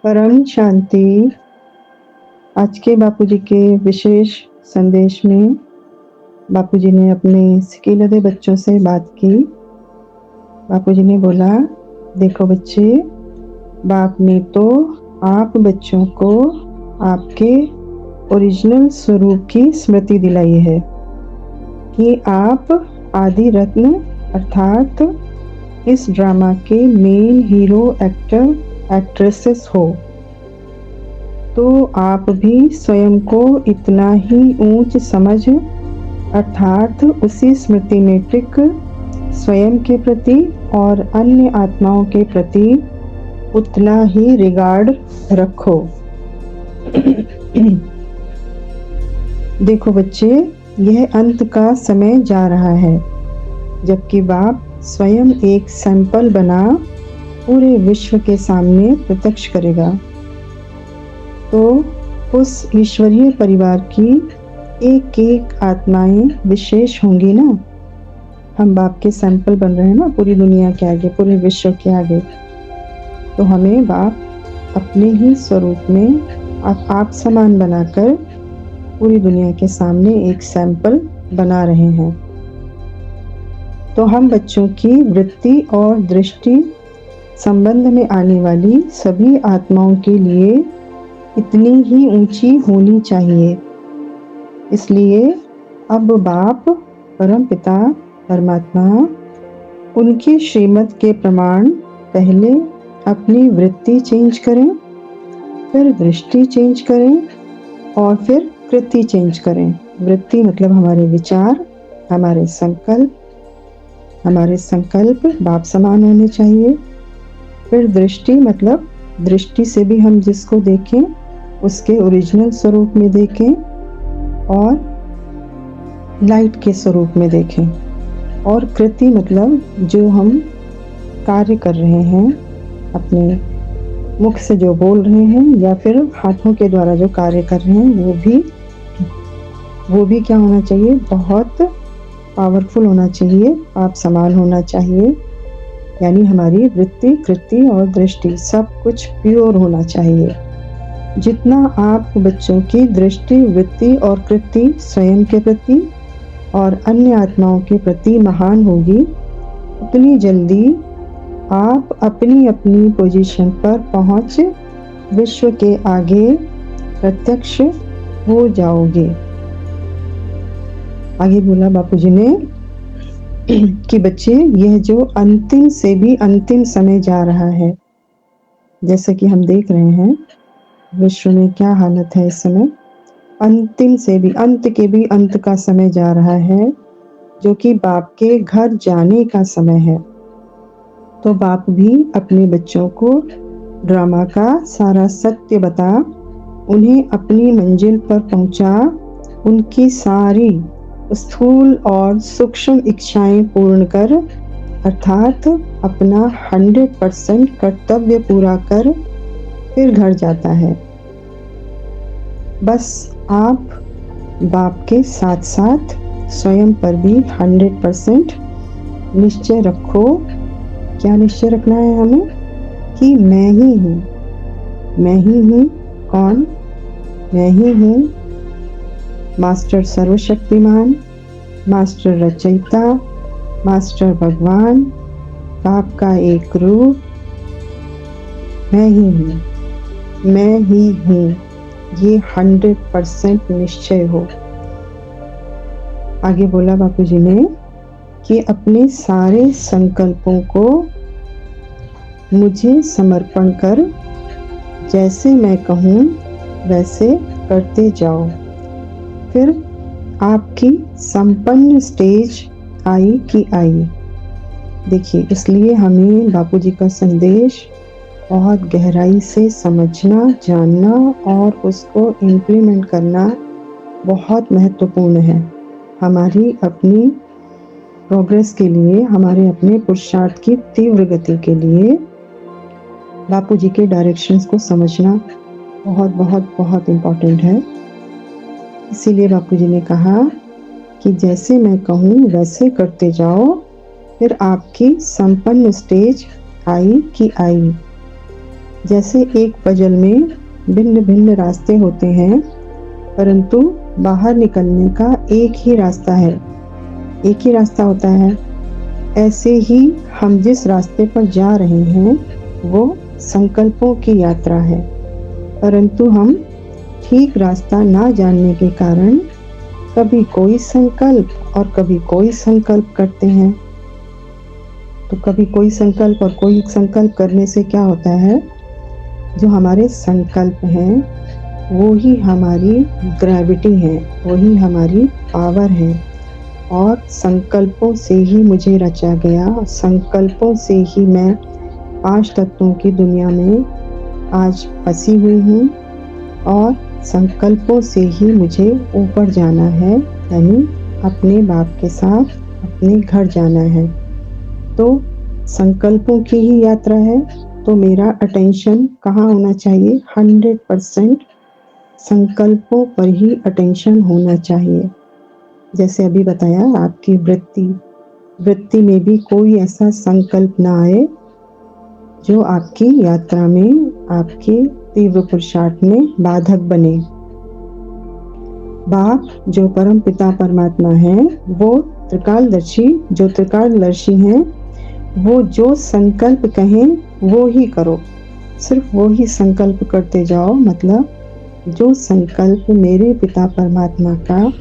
परम शांति। आज के बापूजी के विशेष संदेश में बापूजी ने अपने सिकीलधे बच्चों से बात की। बापूजी ने बोला, देखो बच्चे, बाप ने तो आप बच्चों को आपके ओरिजिनल स्वरूप की स्मृति दिलाई है कि आप आदि रत्न अर्थात इस ड्रामा के मेन हीरो एक्टर एक्ट्रेसेस हो। तो आप भी स्वयं को इतना ही ऊंच समझ अर्थात उसी स्मृति मेट्रिक स्वयं के प्रति और अन्य आत्माओं के प्रति उतना ही रिगार्ड रखो। देखो बच्चे, यह अंत का समय जा रहा है, जबकि बाप स्वयं एक सैंपल बना पूरे विश्व के सामने प्रत्यक्ष करेगा। तो उस ईश्वरीय परिवार की एक एक आत्माएं विशेष होंगी ना। हम बाप के सैंपल बन रहे हैं ना, पूरी दुनिया के आगे, पूरे विश्व के आगे। तो हमें बाप अपने ही स्वरूप में आप समान बनाकर पूरी दुनिया के सामने एक सैंपल बना रहे हैं। तो हम बच्चों की वृत्ति और दृष्टि संबंध में आने वाली सभी आत्माओं के लिए इतनी ही ऊंची होनी चाहिए। इसलिए अब बाप परमपिता परमात्मा उनकी श्रीमत के प्रमाण पहले अपनी वृत्ति चेंज करें, फिर दृष्टि चेंज करें और फिर कृति चेंज करें। वृत्ति मतलब हमारे विचार, हमारे संकल्प बाप समान होने चाहिए। फिर दृष्टि मतलब दृष्टि से भी हम जिसको देखें उसके ओरिजिनल स्वरूप में देखें और लाइट के स्वरूप में देखें। और कृति मतलब जो हम कार्य कर रहे हैं, अपने मुख से जो बोल रहे हैं या फिर हाथों के द्वारा जो कार्य कर रहे हैं, वो भी क्या होना चाहिए, बहुत पावरफुल होना चाहिए, आप समान होना चाहिए। यानी हमारी वृत्ति, कृति और दृष्टि सब कुछ प्योर होना चाहिए। जितना आप बच्चों की दृष्टि, वृत्ति और कृति स्वयं के प्रति और अन्य आत्माओं के प्रति महान होगी, उतनी जल्दी आप अपनी अपनी पोजीशन पर पहुंच विश्व के आगे प्रत्यक्ष हो जाओगे। आगे बोला बापूजी ने कि बच्चे, यह जो अंतिम से भी अंतिम समय जा रहा है, जैसे कि हम देख रहे हैं विश्व में क्या हालत है इस समय, अंतिम से भी अंत के भी अंत का समय जा रहा है, जो कि बाप के घर जाने का समय है। तो बाप भी अपने बच्चों को ड्रामा का सारा सत्य बता, उन्हें अपनी मंजिल पर पहुंचा, उनकी सारी स्थूल और सूक्ष्म इच्छाएं पूर्ण कर अर्थात अपना 100% कर्तव्य पूरा कर फिर घर जाता है। बस आप बाप के साथ साथ स्वयं पर भी 100% निश्चय रखो। क्या निश्चय रखना है हमें? कि मैं ही हूँ। मैं ही हूँ कौन? मैं ही हूँ मास्टर सर्वशक्तिमान, मास्टर रचयिता, मास्टर भगवान, बाप का एक रूप। मैं ही हूँ, मैं ही हूँ, ये 100% निश्चय हो। आगे बोला बापूजी ने कि अपने सारे संकल्पों को मुझे समर्पण कर जैसे मैं कहूँ वैसे करते जाओ। फिर आपकी संपन्न स्टेज आई कि आई। देखिए, इसलिए हमें बापूजी का संदेश बहुत गहराई से समझना, जानना और उसको इम्प्लीमेंट करना बहुत महत्वपूर्ण है हमारी अपनी प्रोग्रेस के लिए, हमारे अपने पुरुषार्थ की तीव्र गति के लिए। बापूजी के डायरेक्शंस को समझना बहुत बहुत बहुत इम्पोर्टेंट है। इसीलिए बापूजी ने कहा कि जैसे मैं कहूँ वैसे करते जाओ, फिर आपकी संपन्न स्टेज आई कि आई। जैसे एक पजल में भिन्न भिन्न रास्ते होते हैं, परंतु बाहर निकलने का एक ही रास्ता है, एक ही रास्ता होता है। ऐसे ही हम जिस रास्ते पर जा रहे हैं वो संकल्पों की यात्रा है, परंतु हम ठीक रास्ता ना जानने के कारण कभी कोई संकल्प और कभी कोई संकल्प करते हैं। तो कभी कोई संकल्प और कोई संकल्प करने से क्या होता है, जो हमारे संकल्प हैं वो ही हमारी ग्रेविटी है, वही हमारी पावर है। और संकल्पों से ही मुझे रचा गया, संकल्पों से ही मैं 5 तत्वों की दुनिया में आज फंसी हुई हूँ और संकल्पों से ही मुझे ऊपर जाना है, यानी अपने बाप के साथ अपने घर जाना है। तो संकल्पों की ही यात्रा है, तो मेरा अटेंशन कहाँ होना चाहिए? 100% संकल्पों पर ही अटेंशन होना चाहिए। जैसे अभी बताया, आपकी वृत्ति में भी कोई ऐसा संकल्प ना आए जो आपकी यात्रा में, आपके तीव्र पुरुषार्थ में बाधक बने। बाप जो परम पिता परमात्मा है, वो त्रिकालदर्शी, जो त्रिकालदर्शी हैं, वो जो संकल्प कहें वो ही करो, सिर्फ वो ही संकल्प करते जाओ। मतलब जो संकल्प मेरे पिता परमात्मा का,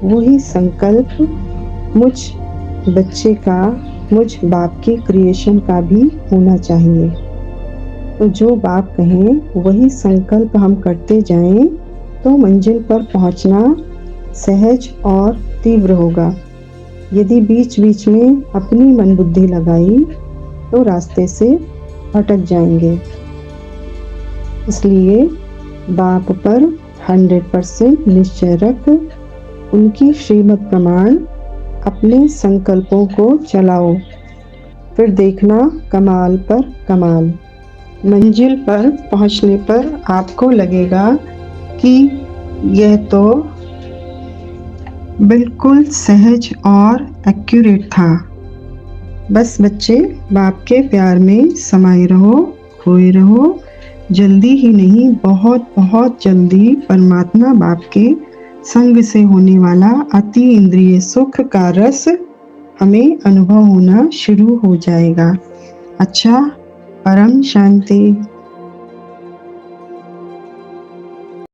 वही संकल्प मुझ बच्चे का, मुझ बाप की क्रिएशन का भी होना चाहिए। तो जो बाप कहें वही संकल्प हम करते जाएं तो मंजिल पर पहुंचना सहज और तीव्र होगा। यदि बीच बीच में अपनी मन बुद्धि लगाई तो रास्ते से भटक जाएंगे। इसलिए बाप पर 100% निश्चय रख उनकी श्रीमत प्रमाण अपने संकल्पों को चलाओ, फिर देखना कमाल पर कमाल। मंजिल पर पहुंचने पर आपको लगेगा कि यह तो बिल्कुल सहज और एक्यूरेट था। बस बच्चे बाप के प्यार में समाये रहो, खोए रहो। जल्दी ही नहीं, बहुत बहुत जल्दी परमात्मा बाप के संग से होने वाला अति इंद्रिय सुख का रस हमें अनुभव होना शुरू हो जाएगा। अच्छा, परम शांति।